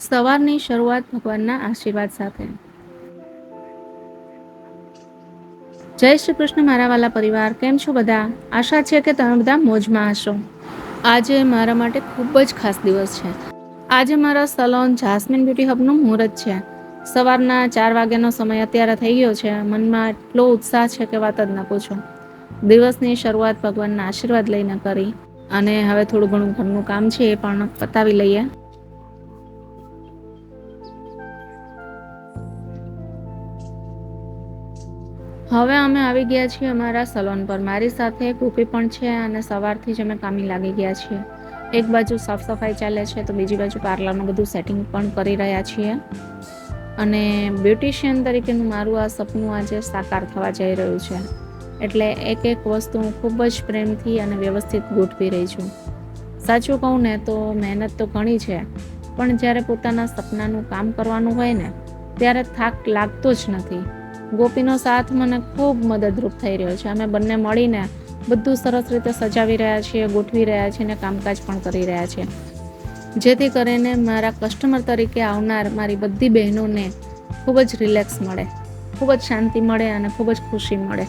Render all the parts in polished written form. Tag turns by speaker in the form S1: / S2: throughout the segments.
S1: સવારની શરૂઆત ભગવાનના આશીર્વાદ સાથે. જય શ્રી કૃષ્ણ મારા વાલા પરિવાર, કેમ છો બધા? આશા છે કે તમે બધા મોજમાં હશો. આજે મારા માટે ખૂબ જ ખાસ દિવસ છે. આજે મારા સલોન જાસ્મીન બ્યુટી હબનું મુહૂર્ત છે. સવારના 4 વાગ્યાનો સમય અત્યારે થઈ ગયો છે. મનમાં એટલો ઉત્સાહ છે કે વાત જ ના પૂછો. દિવસની શરૂઆત ભગવાનના આશીર્વાદ લઈને કરી અને હવે થોડું ઘણું ઘરનું કામ છે એ પણ પતાવી લઈએ. હવે અમે આવી ગયા છીએ અમારા સલોન પર. મારી સાથે ગોપી પણ છે અને સવારથી જ અમે કામી લાગી ગયા છીએ. એક બાજુ સાફ સફાઈ ચાલે છે તો બીજી બાજુ પાર્લરનું બધું સેટિંગ પણ કરી રહ્યા છીએ. અને બ્યુટિશિયન તરીકેનું મારું આ સપનું આજે સાકાર થવા જઈ રહ્યું છે. એટલે એક એક વસ્તુ હું ખૂબ જ પ્રેમથી અને વ્યવસ્થિત ગોઠવી રહી છું. સાચું કહું ને તો મહેનત તો ઘણી છે, પણ જ્યારે પોતાના સપનાનું કામ કરવાનું હોય ને ત્યારે થાક લાગતો જ નથી. ગોપીનો સાથ મને ખૂબ મદદરૂપ થઈ રહ્યો છે. અમે બંને મળીને બધું સરસ રીતે સજાવી રહ્યા છીએ, ગોઠવી રહ્યા છીએ અને કામકાજ પણ કરી રહ્યા છીએ, જેથી કરીને મારા કસ્ટમર તરીકે આવનાર મારી બધી બહેનોને ખૂબ જ રિલેક્સ મળે, ખૂબ જ શાંતિ મળે અને ખૂબ જ ખુશી મળે.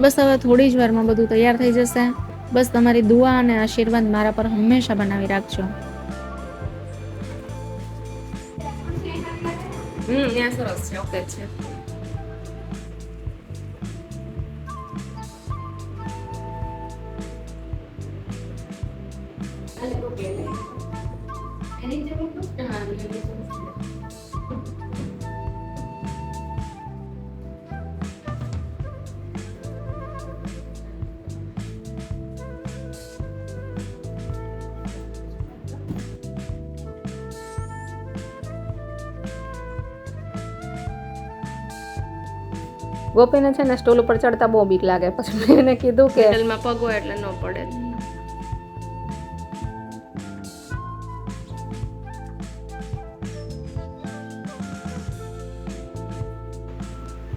S1: બસ હવે થોડી જ વારમાં બધું તૈયાર થઈ જશે. બસ તમારી દુઆ અને આશીર્વાદ મારા પર હંમેશા બનાવી રાખજો. ત્યાં સરસ છે, ઓકે છે. ગોપીને છે ને સ્ટોલ ઉપર ચડતા બહુ બીક લાગે. પછી મેં એને કીધું કે હોટલમાં પગ હોય એટલે ન પડે.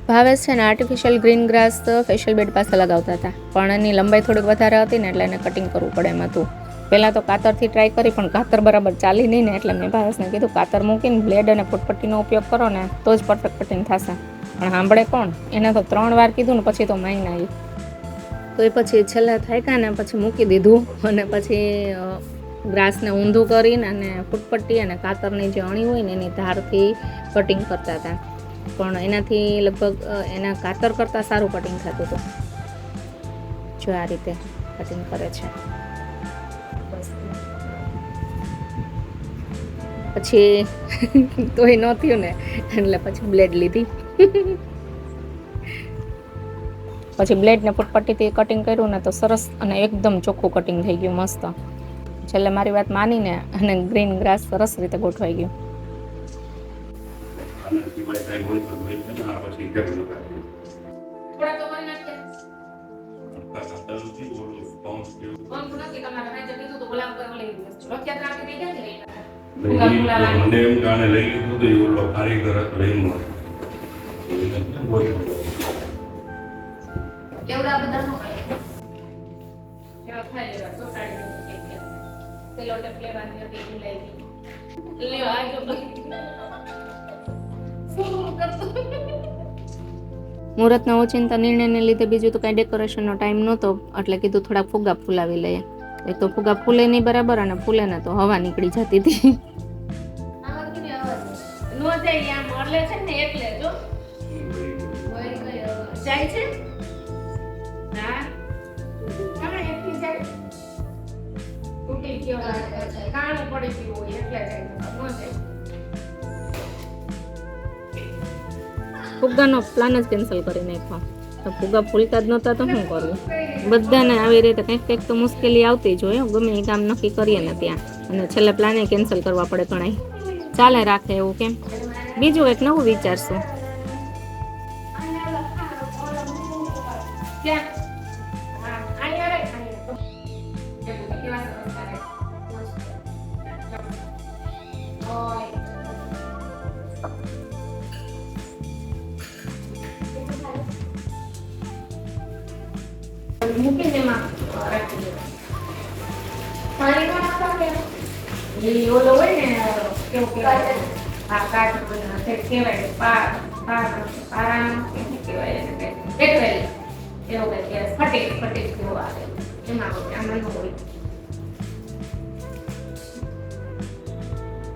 S1: ભાવેશ છે ને artificial green grass facial bed પાસે લગાવતા હતા, પણ એની લંબાઈ થોડીક વધારે હતી ને એટલે એને કટિંગ કરવું પડે એમ હતું. પહેલાં તો કાતરથી ટ્રાય કરી પણ કાતર બરાબર ચાલી નહીં ને, એટલે મેં ભાવેશને કીધું કાતર મૂકીને બ્લેડ અને ફૂટપટ્ટીનો ઉપયોગ કરો ને તો જ પરફેક્ટ કટિંગ થશે. પણ સાંભળે કોણ? એને તો 3 વાર કીધું ને પછી તો માઈને આવી. તો એ પછી છેલ્લે થાય ને પછી મૂકી દીધું અને પછી ગ્રાસને ઊંધું કરીને અને ફૂટપટ્ટી અને કાતરની જે અણી હોય ને એની ધારથી કટિંગ કરતા હતા, પણ એનાથી લગભગ એના કાતર કરતાં સારું કટિંગ થતું હતું. જો આ રીતે કટિંગ કરે છે. પછી તોય ન થયું ને એટલે પછી બ્લેડ લીધી. પછી બ્લેડને ફૂટપટ્ટીથી કટિંગ કર્યું ને તો સરસ અને એકદમ ચોખ્ખું કટિંગ થઈ ગયું, મસ્ત. છેલ્લે મારી વાત માનીને અને ગ્રીન ગ્રાસ સરસ રીતે ગોઠવાઈ ગયું.
S2: મને એમ જાણે લઈ લીધું તો એવું કારીગર લઈને
S1: એવડા બધા નો એવા ખાઈ લેવા તો સાડી પેલો ટેપ લેવાની હતી લઈ લે આ જો મુહૂર્તના ઓચિંતા નિર્ણયને લીધે બીજું તો કાંઈ ડેકોરેશનનો ટાઈમ નહોતો, એટલે કીધું થોડા ફુગ્ગા ફૂલાવી લઈએ. એક તો ફુગ્ગા ફૂલે નહીં બરાબર અને ફૂલે ને તો હવા નીકળી જતી હતી. જાય છે ના કાણે એકલી જાય તૂટી ગયો કાણું પડી ગયું હોય એટલે જાય ન જાય. ફુગ્ગાનો પ્લાન જ કેન્સલ કરી નાખ્યો. તો ફુગ્ગા ફૂલતા જ નહોતા તો શું કરવું? બધાને આવી રીતે કંઈક તો મુશ્કેલી આવતી જ હોય. ગમે એ કામ નક્કી કરીએ ને ત્યાં અને છેલ્લે પ્લાને કેન્સલ કરવા પડે ઘણાય. ચાલે રાખે એવું કેમ? બીજું એક નવું વિચારશું. મૂકીને એમાં રાખી દો. પાણી એ ઓલો હોય ને કેવું કહેવાય આ કાટ કહેવાય પારા શું કહેવાય એને ટેકવેલી એવું કંઈ કહેવાય ફટેક જેવો આવે એમાં હોય આમાં ન હોય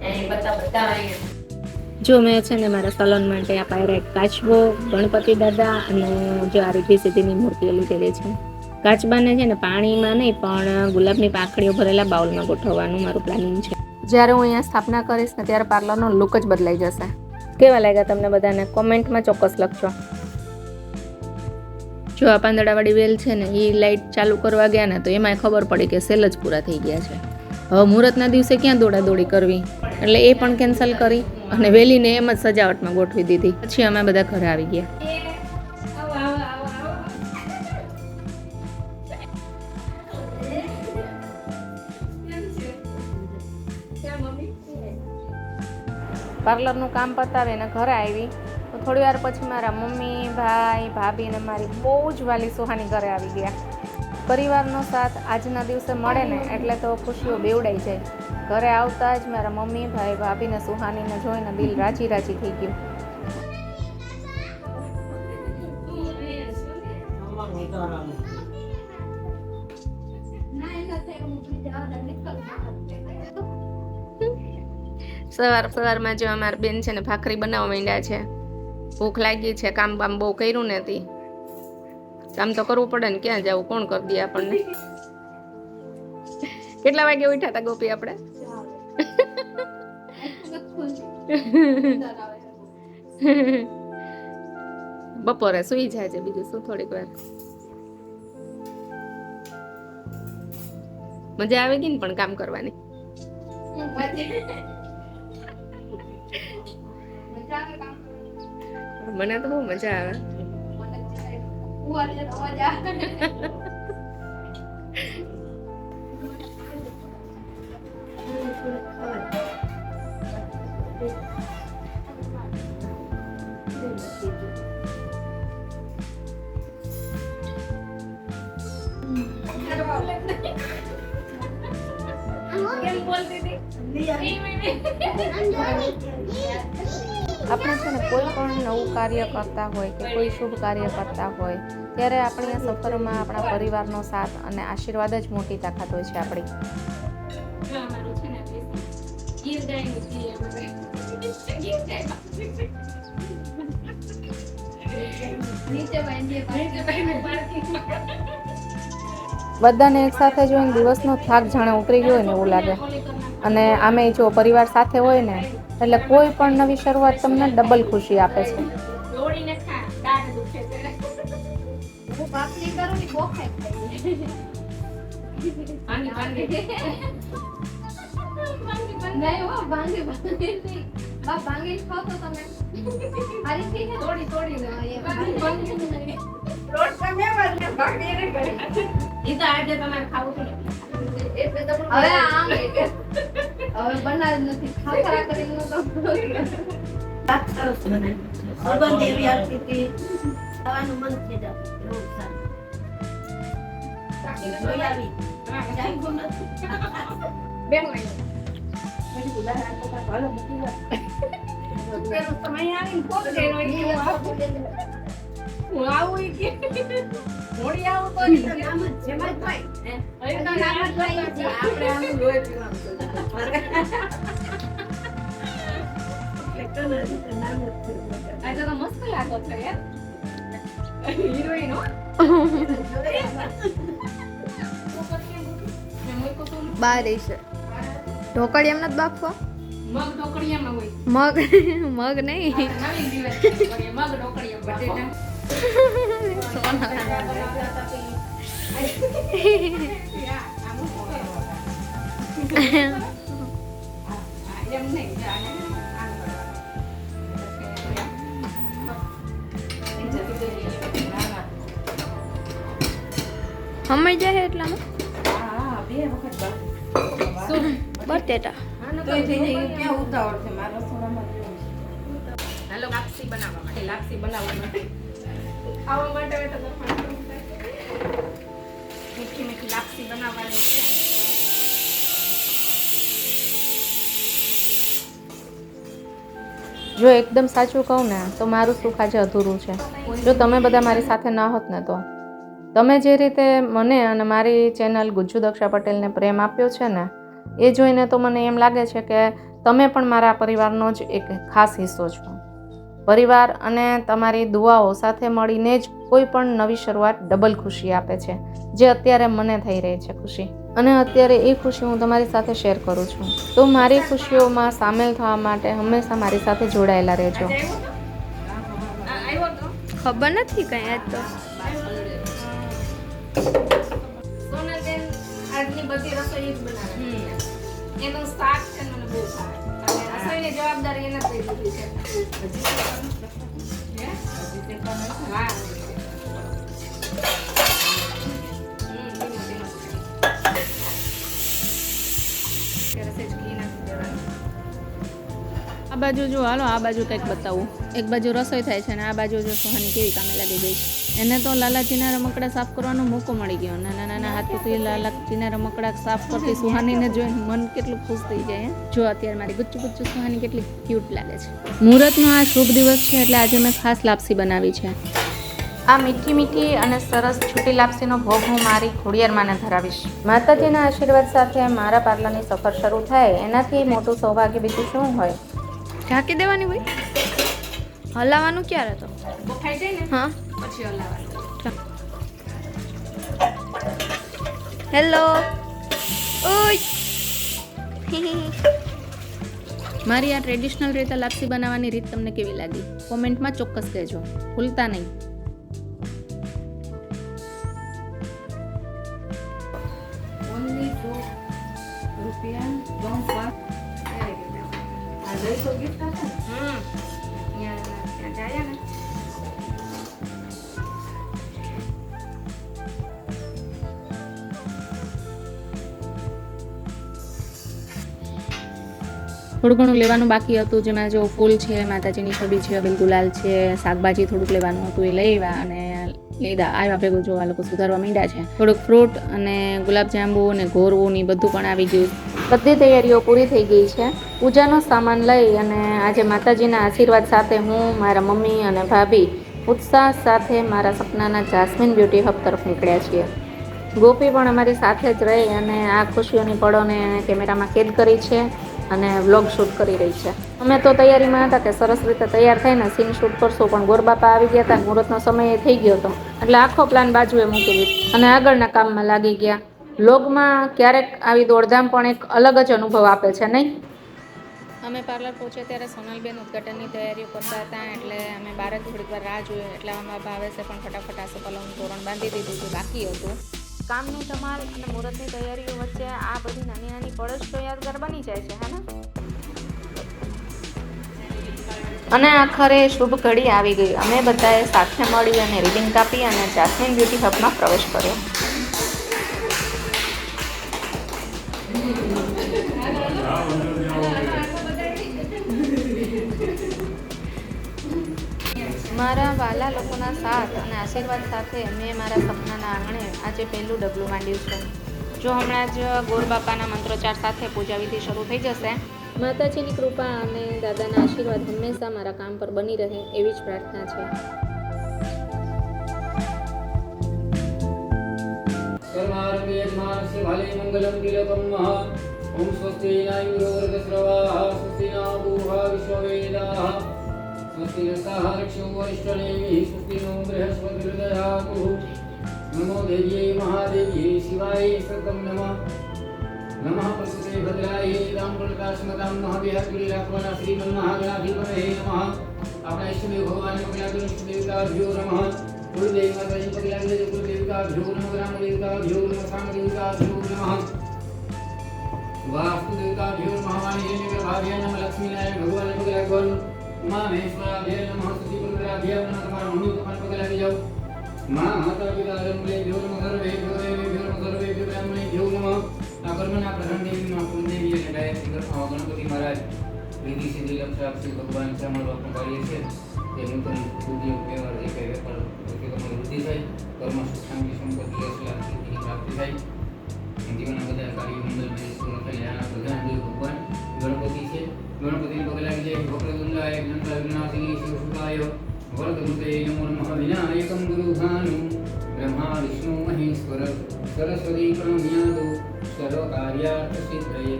S1: એ બધા અહીંયા જો મેં છે ને મારા સલોન માટે આ પાયરેટ કાચબો ગણપતિ દાદા અને જો આ રીધી સીધીની મૂર્તિઓ લીધેલી છે. કાચબાને છે ને પાણીમાં નહીં પણ ગુલાબની પાંખડીઓ ભરેલા બાઉલમાં ગોઠવવાનું મારું પ્લાનિંગ છે. જ્યારે હું અહીંયા સ્થાપના કરીશ ને ત્યારે પાર્લરનો લુક જ બદલાઈ જશે. કેવા લાગ્યા તમને બધાને કોમેન્ટમાં ચોક્કસ લખજો. જો આ પાંદડાવાળી વેલ છે ને એ લાઇટ ચાલુ કરવા ગયા ને તો એમાં ખબર પડી કે સેલ જ પૂરા થઈ ગયા છે. હવે મુહૂર્તના દિવસે ક્યાં દોડાદોડી કરવી એટલે એ પણ કેન્સલ કરી અને વેલીને એમ જ સજાવટમાં ગોઠવી દીધી. પછી અમે બધા ઘરે આવી ગયા. પાર્લરનું કામ પતાવીને ઘરે આવી તો થોડી વાર પછી મારા મમ્મી ભાઈ ભાભી અને મારી બહુ જ વાલી સુહાની ઘરે આવી ગયા. પરિવારનો સાથ આજના દિવસે મળે ને એટલે તો ખુશીઓ બેવડાઈ જાય. ઘરે આવતા જ મારા મમ્મી ભાઈ ભાભીને સુહાનીને જોઈને દિલ રાજી રાજી થઈ ગયું. સવારમાં જો અમારા બેન છે ને ભાખરી બનાવવા માંડ્યા છે. ભૂખ લાગી છે, કામ બામ બહુ કર્યું નથી. કામ તો કરવું પડે ને, ક્યાં જવું, કોણ કરી દે આપણને. કેટલા વાગે ઉઠ્યા હતા ગોપી આપણે? બપોરે સુઈ જાય છે, બીજું શું થોડીક વાર. મજા આવે ગઈ ને પણ કામ કરવાની. મને તો બહુ મજા આવે. આપણે છે ને કોઈ પણ નવું કાર્ય કરતા હોય કે કોઈ શુભ કાર્ય કરતા હોય ત્યારે આપણી આ સફરમાં આપણા પરિવારનો સાથ અને આશીર્વાદ જ મોટી તાકાત હોય છે આપણી. બધાને એક સાથે જોઈને દિવસનો થાક જાણે ઉતરી ગયો હોય ને એવું લાગે. અને આમે જો પરિવાર સાથે હોય ને એટલે કોઈ પણ નવી શરૂઆત તમને ડબલ ખુશી આપે છે. બાર છે ઢોકળી એમ નથી બાફવા. મગ ઢોકળિયામાં હોય. મગ નહીં. મગ ઢોકળિયામાં. હમણાં જાય એટલામાં બટેટા. હાલો લાપસી બનાવવા માટે, લાપસી બનાવવા માટે, ખાવા માટે મીઠી મીઠી લાપસી બનાવવાની છે. જો એકદમ સાચું કહું ને તો મારું સુખ આજે અધૂરું છે. જો તમે બધા મારી સાથે ન હોત ને તો. તમે જે રીતે મને અને મારી ચેનલ ગુજ્જુ દક્ષા પટેલને પ્રેમ આપ્યો છે ને એ જોઈને તો મને એમ લાગે છે કે તમે પણ મારા પરિવારનો જ એક ખાસ હિસ્સો છો. પરિવાર અને તમારી દુઆઓ સાથે મળીને જ કોઈ પણ નવી શરૂઆત ડબલ ખુશી આપે છે, જે અત્યારે મને થઈ રહી છે ખુશી. અને અત્યારે એ ખુશી હું તમારી સાથે શેર કરું છું. તો મારી ખુશીઓમાં સામેલ થવા માટે હંમેશા મારી સાથે જોડાયેલા રહેજો.
S3: ખબર નથી કઈ આજ તો.
S1: સોનલબેન આજની બધી રસોઈ જ બનાવે. એનું શાક છે મને બહુ ભાવે. અને રસોઈની જવાબદારી એને જ લઈ દીધી છે. હા. આ બાજુ જો હાલો આ બાજુ કંઈક બતાવું. એક બાજુ રસોઈ થાય છે અને આ બાજુ જો સોહાની કેવી કામે લાગી ગઈ છે. એને તો લાલાજીના રમકડા સાફ કરવાનો મોકો મળી ગયો. નાના નાના હાથોથી લાલાજીના રમકડા સાફ કરતી સુહાનીને જોઈને મન કેટલું ખુશ થઈ જાય. જો અત્યારે મારી ગુચ્ચુ ગુચ્ચુ સુહાની કેટલી ક્યુટ લાગે છે. મુહૂર્તનો આ શુભ દિવસ છે એટલે આજે મેં ખાસ લાપસી બનાવી છે. આ મીઠી મીઠી અને સરસ છૂટી લાપસીનો ભોગ હું મારી ખોડિયાર માને ધરાવીશ. માતાજીના આશીર્વાદ સાથે મારા પાર્લરની સફર શરૂ થાય એનાથી મોટું સૌભાગ્ય બીજું શું હોય.
S3: ઢાંકી દેવાની હોય. હલાવવાનું ક્યારે તો
S1: બફાઈ જાય ને
S3: હા
S1: પછી હલાવવાનું.
S3: હેલો ઓય
S1: મારી આ ટ્રેડિશનલ રીતે લાપસી બનાવવાની રીત તમને કેવી લાગી કોમેન્ટમાં ચોક્કસ કહેજો. ભૂલતા નહીં. થોડું ઘણું લેવાનું બાકી હતું, જેમાં જો ફૂલ છે, માતાજીની છબી છે, અબીલ ગુલાલ છે, શાકભાજી થોડુંક લેવાનું હતું એ લઈ આવ્યા અને લીધા. આવ્યા ભેગું જો આ લોકો સુધારવા માંડ્યા છે. થોડુંક ફ્રૂટ અને ગુલાબજાંબુ અને ઘોરવું ને બધું પણ આવી ગયું. બધી તૈયારીઓ પૂરી થઈ ગઈ છે. પૂજાનો સામાન લઈ અને આજે માતાજીના આશીર્વાદ સાથે હું, મારા મમ્મી અને ભાભી ઉત્સાહ સાથે મારા સપનાના જાસ્મીન બ્યુટી હબ તરફ નીકળ્યા છીએ. ગોપી પણ અમારી સાથે જ રહી અને આ ખુશીઓની પળોને કેમેરામાં કેદ કરી છે અને વ્લોગ શૂટ કરી રહી છે. અમે તો તૈયારીમાં હતા કે સરસ રીતે તૈયાર થઈને સીન શૂટ કરશું, પણ ગોરબાપા આવી ગયા હતા. મુહૂર્તનો સમય થઈ ગયો હતો એટલે આખો પ્લાન બાજુએ મૂકી દીધો અને આગળના કામમાં લાગી ગયા. વ્લોગમાં ક્યારેક આવી દોડધામ પણ એક અલગ જ અનુભવ આપે છે, નહીં? અમે પાર્લર પહોંચ્યા ત્યારે સોનલબેન ઉદઘાટનની તૈયારીઓ કરતા હતા એટલે અમે બહાર જ થોડીક વાર રાહ જોઈએ. એટલામાં ભાવેશે પણ ફટાફટ આસોપાલવનું તોરણ બાંધી દીધું જે બાકી હતું. કામની ધમાલ અને મુહૂર્તની તૈયારીઓ વચ્ચે આ બધી નાની નાની પળો તો યાદગાર બની જાય છે, હે ને? અને આખરે શુભ ઘડી આવી ગઈ. અમે બધાએ સાથે મળી અને રિબિન કાપી અને જાસ્મીન બ્યુટી હબમાં પ્રવેશ કર્યો. મારા વાલા લોકોના સાથ અને આશીર્વાદ સાથે મેં મારા સપનાના આંગણે આજે પહેલું ડગલું માંડ્યું છે. જો હમણાં જ ગોરબાપાના મંત્રોચ્ચાર સાથે પૂજા વિધિ શરૂ થઈ જશે. માતાજીની કૃપા અને દાદાના આશીર્વાદ હંમેશા મારા કામ પર બની રહે એવી જ પ્રાર્થના છે.
S4: ओम स्वस्ति न इंद्रो स्वस्ति न पूर्वा विश्ववेदाः स्वस्ति नः रक्षो वरिष्ठनेमिः स्वस्ति नो बृहस्पतिर्दधातु नमो देव्यै महादेव्यै शिवाय सततं नमः नमः प्रसुते भद्रायै रामप्रकाशमतां महाविहात्रिरात्मना श्रीमन्महागणाधिपतये नमः अपना इष्टदेव भगवान मंगलाग्र देवताभ्यो नमः कुलदेवी माताजी मंगलाग्र कुलदेवताभ्यो नमः ग्रामदेवताभ्यो नमः सामदेवताभ्यो नमः वास्तुदेवताभ्यो नमः वाणिज्य भाभ्यो नमः लक्ष्मीनारायण भगवान मंगलाग्र उमा महेश्वराभ्यो नमः स्तुतिपुत्राभ्यो नमः તમારા મમ્મી પપ્પાને પગે લાગી જાઓ માં માતા પિતા જન્મદેવ્યો નમઃ સર્વેભ્યો દેવેભ્યો નમઃ સર્વેભ્યો બ્રાહ્મણેભ્યો નમઃ આ કર્મના પ્રધાન દેવી માં કુલદેવી અને ગાયત્રી કરતા ગણપતિ મહારાજ રીતિ સિદ્ધિ લક્ષ આપસી ભગવાન શ્યામળ બાપુ કાર્ય છે તે નૂતન ઉદ્યોગ વ્યવહાર જે કઈ વેપાર ઉદ્યોગમાં વૃદ્ધિ થાય કર્મ સુખ શાંતિ સંપત્તિ અસલા સ્થિતિની પ્રાપ્તિ થાય જીવનના બધા કાર્યો મંગલમય પૂર્ણ થાય. આના પ્રધાન દેવ ભગવાન ગણપતિ છે. ગણપતિને પગે લાગી જાય. વક્રતુંડ मंगलाय ज्ञानदाय विनाशिनी शिवसुताय वरदमुते नमो नमः विनायकं गुरुभानु ब्रह्मा विष्णु महेश्वर सरस्वती प्रणम्यादो सर्वकार्यार्थसिद्धये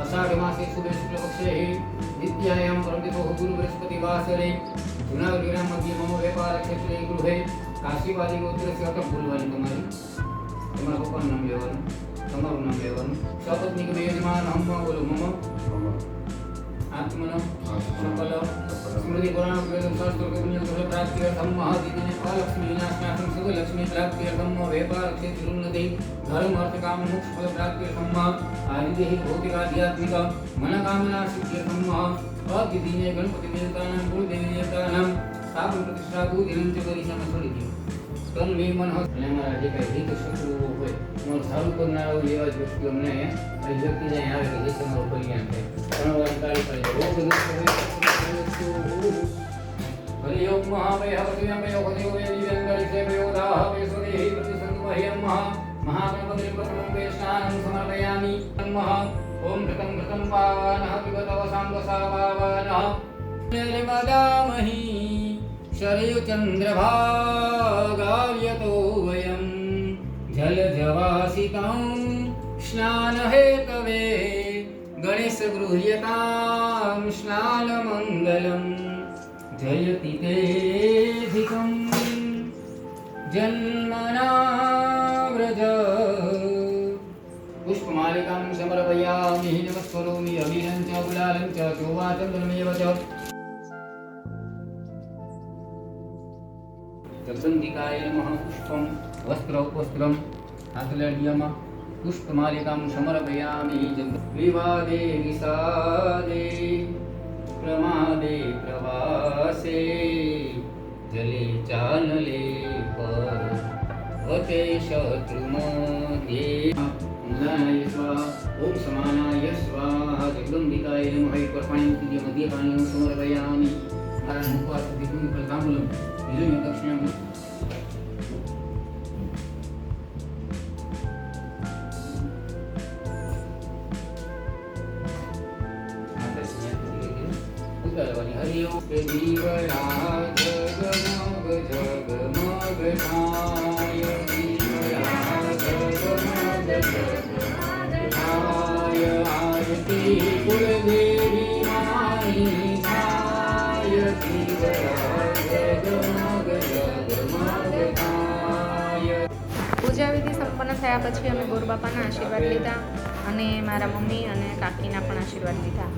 S4: आषाढ़ मासे शुभे शुक्लपक्षे द्वितीयायां परमदिवो गुरु बृहस्पतिवासरे जूनागढ़ मध्य मम व्यापार क्षेत्रे गृहे काशीवादी गोत्रस्य अटक बोलवानी તમારા પપ્પાનું નામ લેવાનું, તમારું નામ લેવાનું. સપત્નીક યજમાન હમ બોલો મમ આત્મન સકલ સ્મૃતિ પુરાણ વેદમ શાસ્ત્ર પુણ્ય ગ્રહ પ્રાપ્તિ અર્થમ મહાદિને અલક્ષ્મી વિનાશનાથમ સર્વ લક્ષ્મી પ્રાપ્તિ અર્થમ વેપાર ક્ષેત્ર ઉન્નતિ ધર્મ અર્થ કામ મોક્ષ ફલ પ્રાપ્તિ અર્થમ આદિદેહ ભૌતિક આધ્યાત્મિક મનોકામના સિદ્ધિ અર્થમ અદ્વિતીય ગણપતિ દેવતાનાં કુળદેવી દેવતાનાં સ્થાપન પ્રતિષ્ઠા પૂજન ચ કરી સમસ્વરી તન મે મન અને અમારા જે કઈ હિત શત્રુઓ હોય અમારું સારું કરનારા હોય એવા જ વ્યક્તિ અમને અહીં વ્યક્તિ જાય આવે કે જે તમારું કલ્યાણ થાય ઘણો તારી કરે રોગ હરિ ઓમ મહાવય હવતિયમ વય હરિ ઓમ દિવ્યંગરી સે વયોદાહ વેસુદેહી પ્રતિસંતુમહ્યમ મહાગણપતિ પ્રથમં વેષ્ણાન સમર્પયામિ નમઃ ઓમ ઘૃતં ઘૃતં પાવનઃ વિગતવ સાંગસાવાવનઃ નિર્મદામહી शरयुचन्द्रभागार्यतो वयं जलजवासितं स्नानहेतवे गणेशगृह्यतां स्नानमङ्गलं जयति तेऽधिकं जन्मना व्रज पुष्पमालिकां समर्पयामि नमस्करोमि अभिनं च गुलालं च चोवाचन्द्रमेव च जगदम्बिकाय नमः पुष्पं वस्त्रं आतलड्यम पुष्पमालिकां समर्पयामि विवादे विषादे प्रमादे प्रवासे जले चानले पर्वते शत्रुमध्ये इंद्राय स्वाहा ओम समानाय स्वाहा जगदम्बिकाय नमः कर्पाणि मध्ये पाणिं समर्पयामि मुखवास विष्णु फलताम्बूलम् इदं दक्षिणं हरि ओम दीवराज जगमग जगमग छाय दीवराज जगमग जगमग छाय आरती कुलदेवी माई छाय दीवराज जगमग जगमग छाय.
S1: પૂજા વિધિ સંપન્ન થયા પછી અમે ગોરબાપાના આશીર્વાદ લીધા અને મારા મમ્મી અને કાકીના પણ આશીર્વાદ લીધા.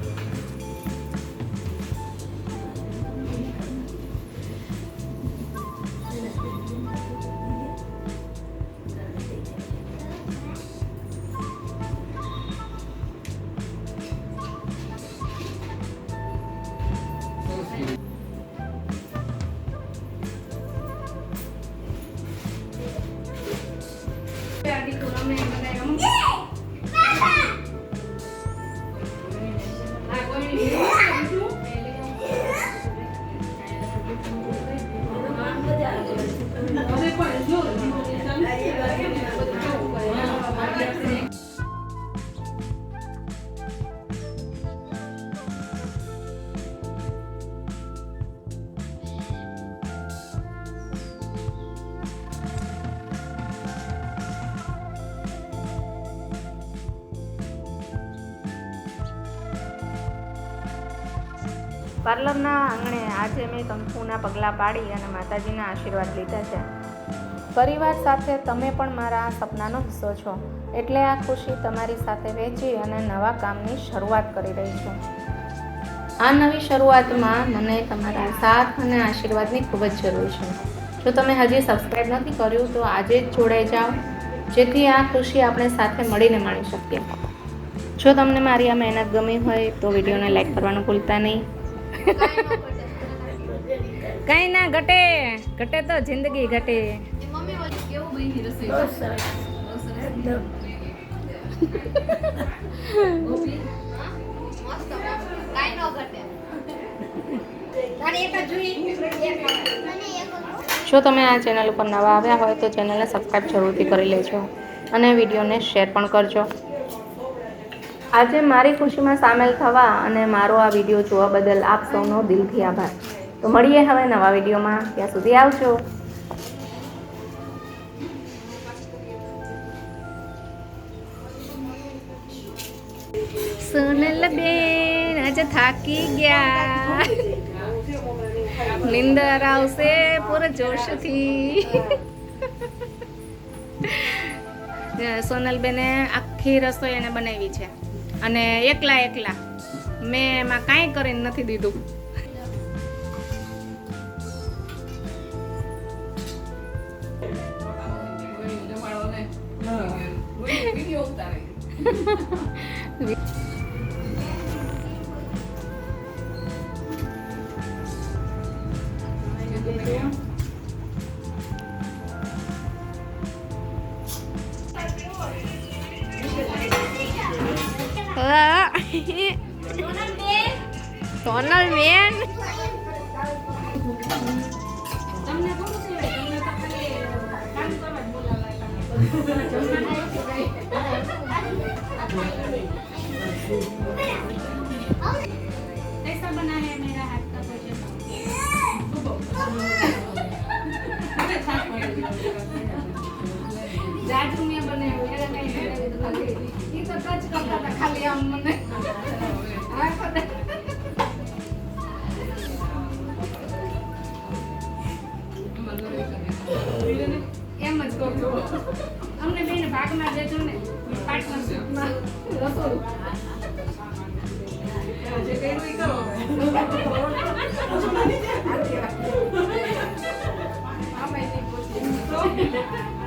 S1: પાર્લરના આંગણે આજે મેં કંકુના પગલાં પાડી અને માતાજીના આશીર્વાદ લીધા છે. પરિવાર સાથે તમે પણ મારા સપનાનો હિસ્સો છો એટલે આ ખુશી તમારી સાથે વહેંચી અને નવા કામની શરૂઆત કરી રહી છું. આ નવી શરૂઆતમાં મને તમારા સાથ અને આશીર્વાદની ખૂબ જ જરૂર છે. જો તમે હજી સબસ્ક્રાઈબ નથી કર્યું તો આજે જ જોડાઈ જાઓ જેથી આ ખુશી આપણે સાથે મળીને માણી શકીએ. જો તમને મારી આ મહેનત ગમી હોય તો વિડીયોને લાઈક કરવાનું ભૂલતા નહીં. કઈ ના ઘટે ઘટે તો જિંદગી ઘટે. જો તમે આ ચેનલ ઉપર નવા આવ્યા હોય તો ચેનલને સબસ્ક્રાઈબ જરૂરથી કરી લેજો અને વિડીયોને શેર પણ કરજો. આજે મારી ખુશીમાં સામેલ થવા અને મારો આ વિડીયો જોવા બદલ આપ સૌનો દિલથી આભાર. તો મળીએ હવે નવા વિડીયોમાં. ત્યાં સુધી આવજો. સોનલ બેન આજે થાકી ગયા, નિંદર આવશે પૂરા જોશથી. સોનલ બેને આખી રસોઈ એને બનાવી છે અને એકલા મેં એમાં કાંઈ કરીને નથી દીધું. સોનલ બેન ऐसा बना है मेरा हाथ का भोजन. जाजू में बने हुए ये तो टच करता था खाली हम मने એમ જ કરજો. અમને બેને ભાગમાં દેજો ને પાર્ટનરશિપમાં રસોડું જે કર્યું ઈ કરો. આમાં નહીં પૂછ્યું.